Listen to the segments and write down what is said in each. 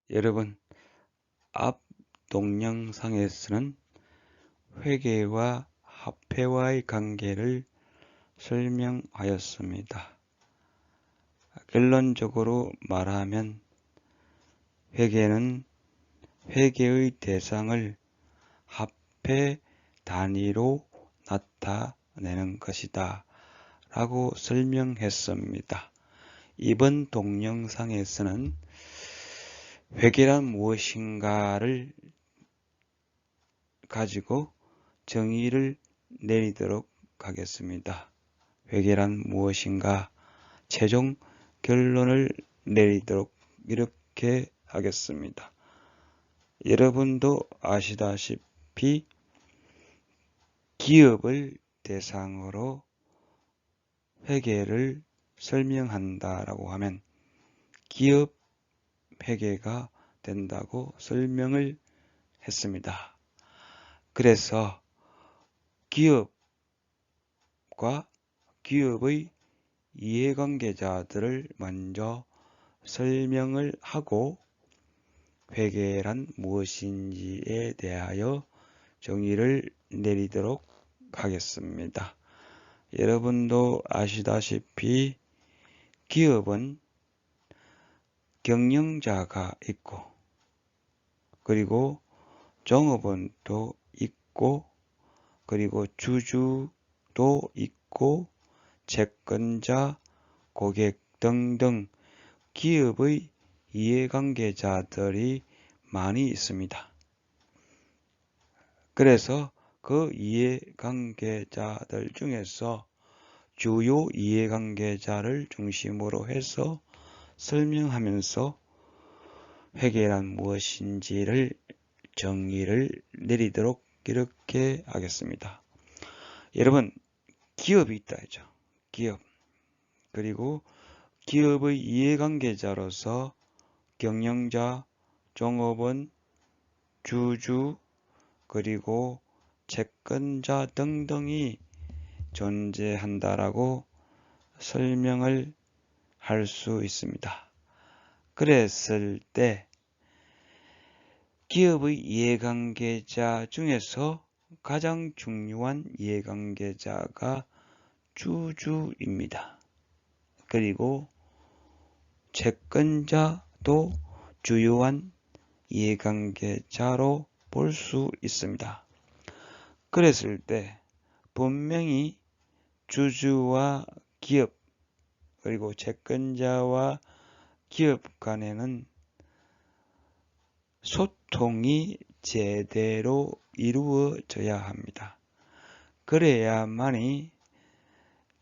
여러분, 앞 동영상에서는 회계와 화폐와의 관계를 설명하였습니다. 결론적으로 말하면 회계는 회계의 대상을 화폐 단위로 나타내는 것이다 라고 설명했습니다. 이번 동영상에서는 회계란 무엇인가를 가지고 정의를 내리도록 하겠습니다. 회계란 무엇인가 최종 결론을 내리도록 이렇게 하겠습니다. 여러분도 아시다시피 기업을 대상으로 회계를 설명한다라고 하면 기업 회계가 된다고 설명을 했습니다. 그래서 기업과 기업의 이해관계자들을 먼저 설명을 하고 회계란 무엇인지에 대하여 정의를 내리도록 하겠습니다. 여러분도 아시다시피 기업은 경영자가 있고 그리고 종업원도 있고 그리고 주주도 있고 채권자, 고객 등등 기업의 이해관계자들이 많이 있습니다. 그래서 그 이해관계자들 중에서 주요 이해관계자를 중심으로 해서 설명하면서 회계란 무엇인지를 정의를 내리도록 이렇게 하겠습니다. 여러분, 기업이 있다 했죠. 기업. 그리고 기업의 이해관계자로서 경영자, 종업원, 주주, 그리고 채권자 등등이 존재한다라고 설명을 할 수 있습니다. 그랬을 때 기업의 이해관계자 중에서 가장 중요한 이해관계자가 주주입니다. 그리고 채권자도 주요한 이해관계자로 볼 수 있습니다. 그랬을 때 분명히 주주와 기업 그리고 채권자와 기업 간에는 소통이 제대로 이루어져야 합니다. 그래야만이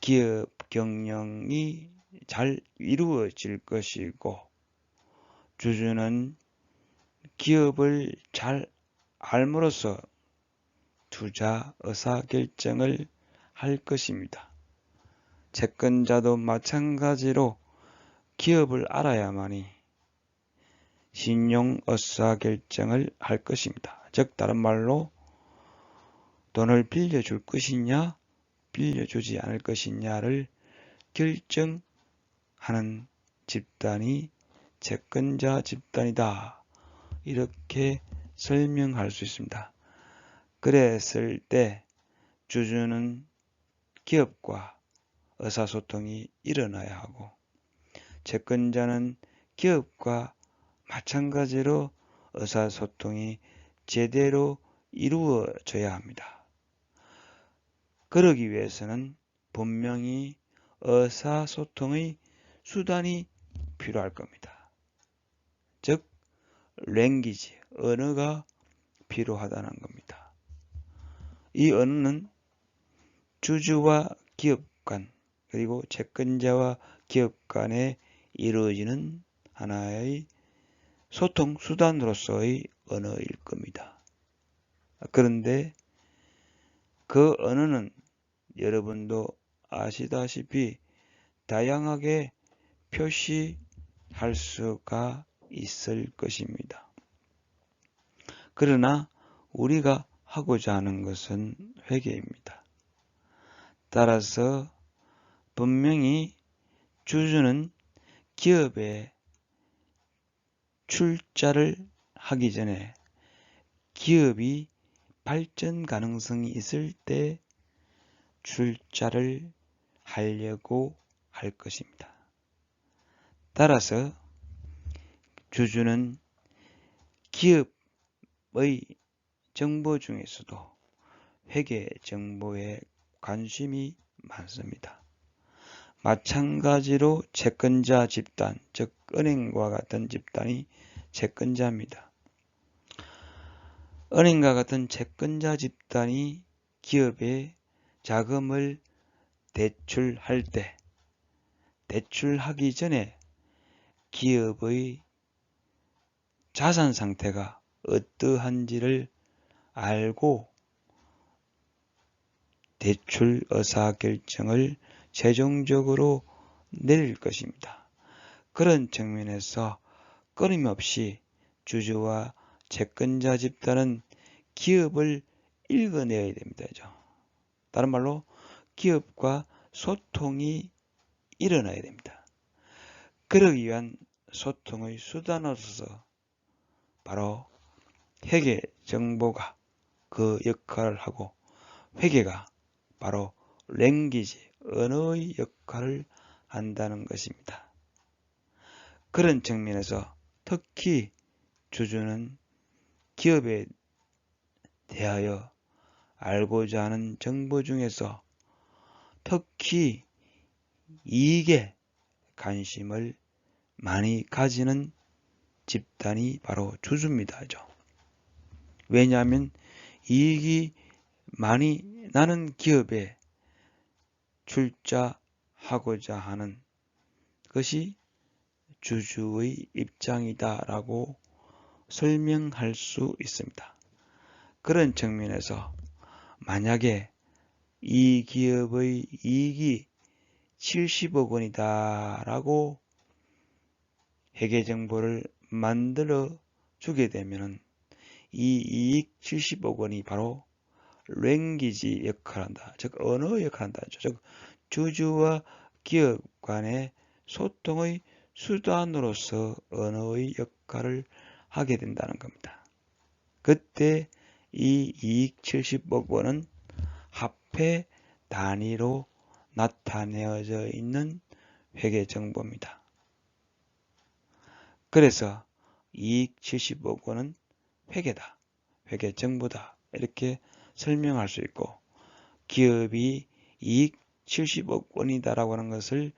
기업 경영이 잘 이루어질 것이고 주주는 기업을 잘 알므로써 투자 의사결정을 할 것입니다. 채권자도 마찬가지로 기업을 알아야만이 신용 의사결정을 할 것입니다. 즉 다른 말로 돈을 빌려줄 것이냐 빌려주지 않을 것이냐를 결정하는 집단이 채권자 집단이다. 이렇게 설명할 수 있습니다. 그랬을 때 주주는 기업과 의사소통이 일어나야 하고 채권자는 기업과 마찬가지로 의사소통이 제대로 이루어져야 합니다. 그러기 위해서는 분명히 의사소통의 수단이 필요할 겁니다. 즉 랭귀지, 언어가 필요하다는 겁니다. 이 언어는 주주와 기업 간 그리고 채권자와 기업 간에 이루어지는 하나의 소통 수단으로서의 언어일 겁니다. 그런데 그 언어는 여러분도 아시다시피 다양하게 표시할 수가 있을 것입니다. 그러나 우리가 하고자 하는 것은 회계입니다. 따라서 분명히 주주는 기업의 출자를 하기 전에 기업이 발전 가능성이 있을 때 출자를 하려고 할 것입니다. 따라서 주주는 기업의 정보 중에서도 회계 정보에 관심이 많습니다. 마찬가지로 채권자 집단, 즉 은행과 같은 집단이 채권자입니다. 은행과 같은 채권자 집단이 기업에 자금을 대출할 때, 대출하기 전에 기업의 자산 상태가 어떠한지를 알고 대출 의사결정을 최종적으로 내릴 것입니다. 그런 측면에서 끊임없이 주주와 채권자 집단은 기업을 읽어내야 됩니다. 다른 말로 기업과 소통이 일어나야 됩니다. 그러기 위한 소통의 수단으로서 바로 회계 정보가 그 역할을 하고, 회계가 바로 랭귀지, 언어의 역할을 한다는 것입니다. 그런 측면에서 특히 주주는 기업에 대하여 알고자 하는 정보 중에서 특히 이익에 관심을 많이 가지는 집단이 바로 주주입니다. 왜냐하면 이익이 많이 나는 기업에 출자하고자 하는 것이 주주의 입장이다라고 설명할 수 있습니다. 그런 측면에서 만약에 이 기업의 이익이 70억 원이다 라고 회계정보를 만들어 주게 되면 이 이익 70억 원이 바로 랭귀지 역할을 한다. 즉 언어 역할을 한다. 즉 주주와 기업 간의 소통의 수단으로서 언어의 역할을 하게 된다는 겁니다. 그때 이 이익 70억 원은 화폐 단위로 나타내어져 있는 회계 정보입니다. 그래서 이익 70억 원은 회계다, 회계 정보다 이렇게 설명할 수 있고, 기업이 이익 70억 원이다라고 하는 것을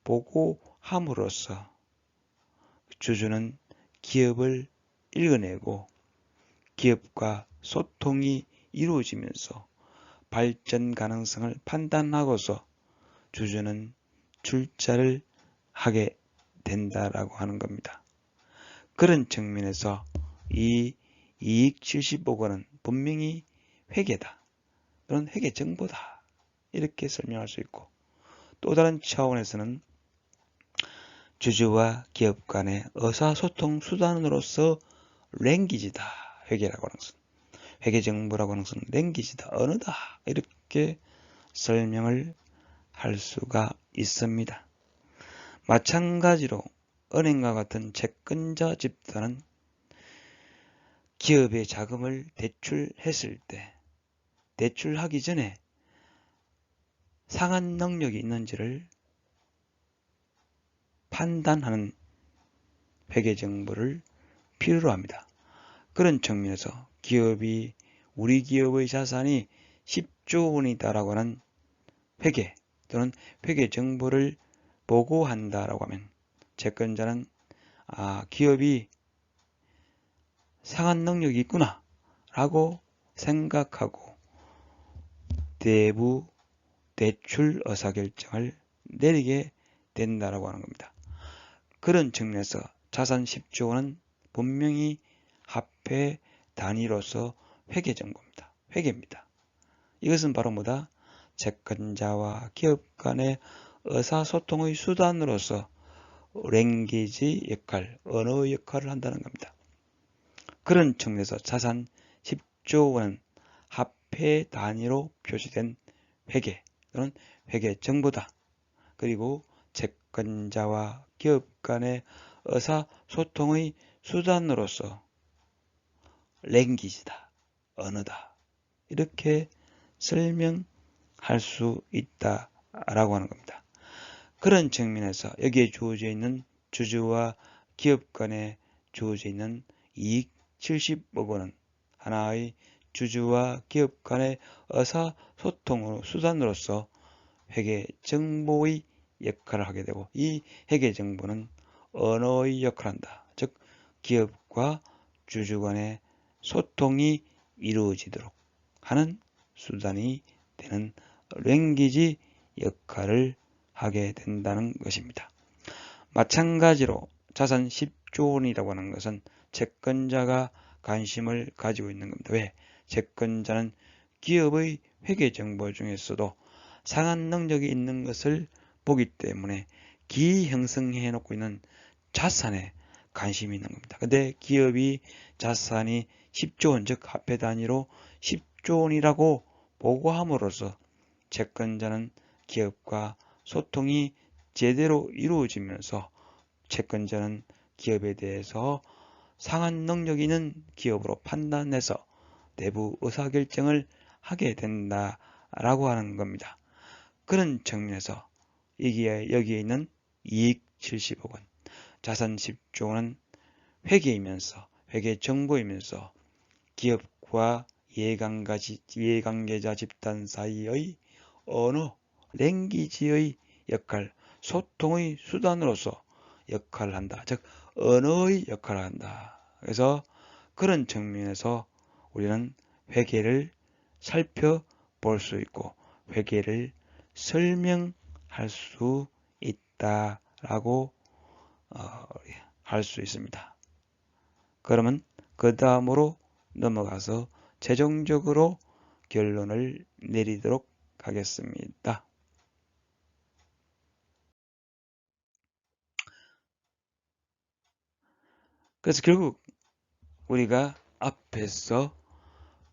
보고함으로써 주주는 기업을 읽어내고 기업과 소통이 이루어지면서 발전 가능성을 판단하고서 주주는 출자를 하게 된다라고 하는 겁니다. 그런 측면에서 이 이익 70억 원은 분명히 회계다 또는 회계 정보다 이렇게 설명할 수 있고, 또 다른 차원에서는 주주와 기업 간의 의사소통 수단으로서 랭귀지다, 회계라고 하는 것은, 회계 정보라고 하는 것은 랭귀지다, 언어다 이렇게 설명을 할 수가 있습니다. 마찬가지로 은행과 같은 채권자 집단은 기업의 자금을 대출했을 때 대출하기 전에 상환 능력이 있는지를 판단하는 회계 정보를 필요로 합니다. 그런 측면에서 기업이 우리 기업의 자산이 10조 원이다라고 하는 회계 또는 회계 정보를 보고한다라고 하면 채권자는 기업이 상환 능력이 있구나 라고 생각하고 대부 대출 의사결정을 내리게 된다라고 하는 겁니다. 그런 측면에서 자산 10조 원은 분명히 화폐 단위로서 회계 정보입니다. 회계입니다. 이것은 바로 뭐다? 채권자와 기업 간의 의사소통의 수단으로서 랭귀지 역할, 언어 역할을 한다는 겁니다. 그런 측면에서 자산 10조 원은 화폐 단위로 표시된 회계 또는 회계 정보다. 그리고 채권자와 기업 간의 의사소통의 수단으로서 랭귀지다, 언어다, 이렇게 설명할 수 있다라고 하는 겁니다. 그런 측면에서 여기에 주어져 있는 주주와 기업 간에 주어져 있는 이익 70억 원은 하나의 주주와 기업 간의 의사소통 수단으로서 회계 정보의 역할을 하게 되고, 이 회계 정보는 언어의 역할을 한다. 즉 기업과 주주 간의 소통이 이루어지도록 하는 수단이 되는 랭귀지 역할을 하게 된다는 것입니다. 마찬가지로 자산 10조 원이라고 하는 것은 채권자가 관심을 가지고 있는 겁니다. 왜? 채권자는 기업의 회계 정보 중에서도 상한 능력이 있는 것을 보기 때문에 기형성해 놓고 있는 자산에 관심이 있는 겁니다. 근데 기업이 자산이 10조 원, 즉 화폐 단위로 10조 원이라고 보고함으로써 채권자는 기업과 소통이 제대로 이루어지면서 채권자는 기업에 대해서 상한 능력 있는 기업으로 판단해서 내부 의사결정을 하게 된다라고 하는 겁니다. 그런 측면에서 여기에 있는 이익 70억 원, 자산 10조 원은 회계이면서, 회계 정보이면서 기업과 이해관계자 집단 사이의 언어, 랭귀지의 역할, 소통의 수단으로서 역할을 한다. 즉 언어의 역할을 한다. 그래서 그런 측면에서 우리는 회계를 살펴볼 수 있고 회계를 설명할 수 있다라고 할 수 있습니다. 그러면 그 다음으로 넘어가서 최종적으로 결론을 내리도록 하겠습니다. 그래서 결국 우리가 앞에서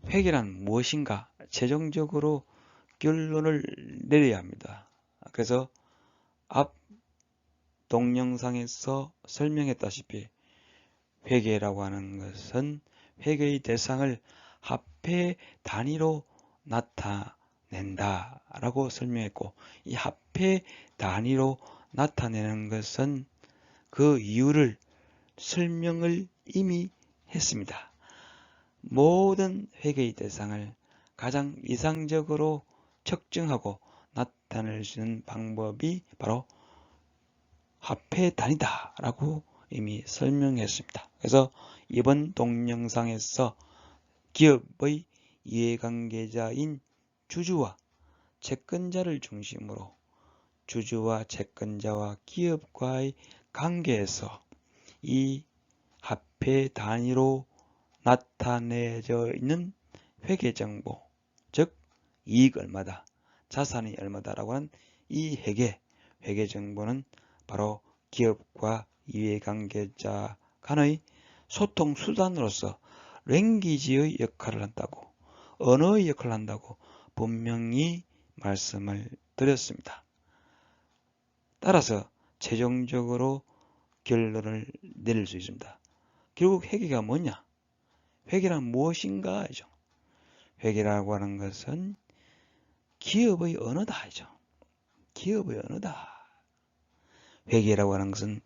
회계란 무엇인가 최종적으로 결론을 내려야 합니다. 그래서 앞 동영상에서 설명했다시피 회계라고 하는 것은 회계의 대상을 화폐 단위로 나타낸다 라고 설명했고, 이 화폐 단위로 나타내는 것은 그 이유를 설명을 이미 했습니다. 모든 회계의 대상을 가장 이상적으로 측정하고 나타낼 수 있는 방법이 바로 화폐 단위다 라고 이미 설명했습니다. 그래서 이번 동영상에서 기업의 이해관계자인 주주와 채권자를 중심으로 주주와 채권자와 기업과의 관계에서 이 화폐 단위로 나타내져 있는 회계정보, 즉 이익 얼마다, 자산이 얼마다라고 하는 이 회계정보는 바로 기업과 이해관계자 간의 소통 수단으로서 랭귀지의 역할을 한다고, 언어의 역할을 한다고 분명히 말씀을 드렸습니다. 따라서 최종적으로 결론을 내릴 수 있습니다. 결국 회계가 뭐냐? 회계란 무엇인가 하죠. 회계라고 하는 것은 기업의 언어다 하죠. 기업의 언어다. 회계라고 하는 것은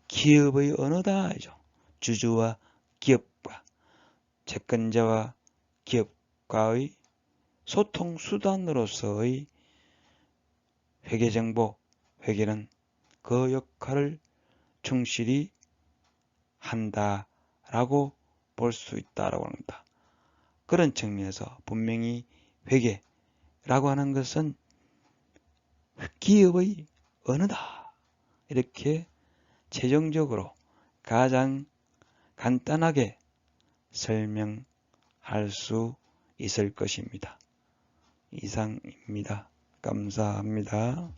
기업의 언어다 하죠. 주주와 기업과 채권자와 기업과의 소통 수단으로서의 회계정보, 회계는 그 역할을 충실히 한다라고 볼 수 있다라고 합니다. 그런 측면에서 분명히 회계라고 하는 것은 기업의 언어다. 이렇게 최종적으로 가장 간단하게 설명할 수 있을 것입니다. 이상입니다. 감사합니다.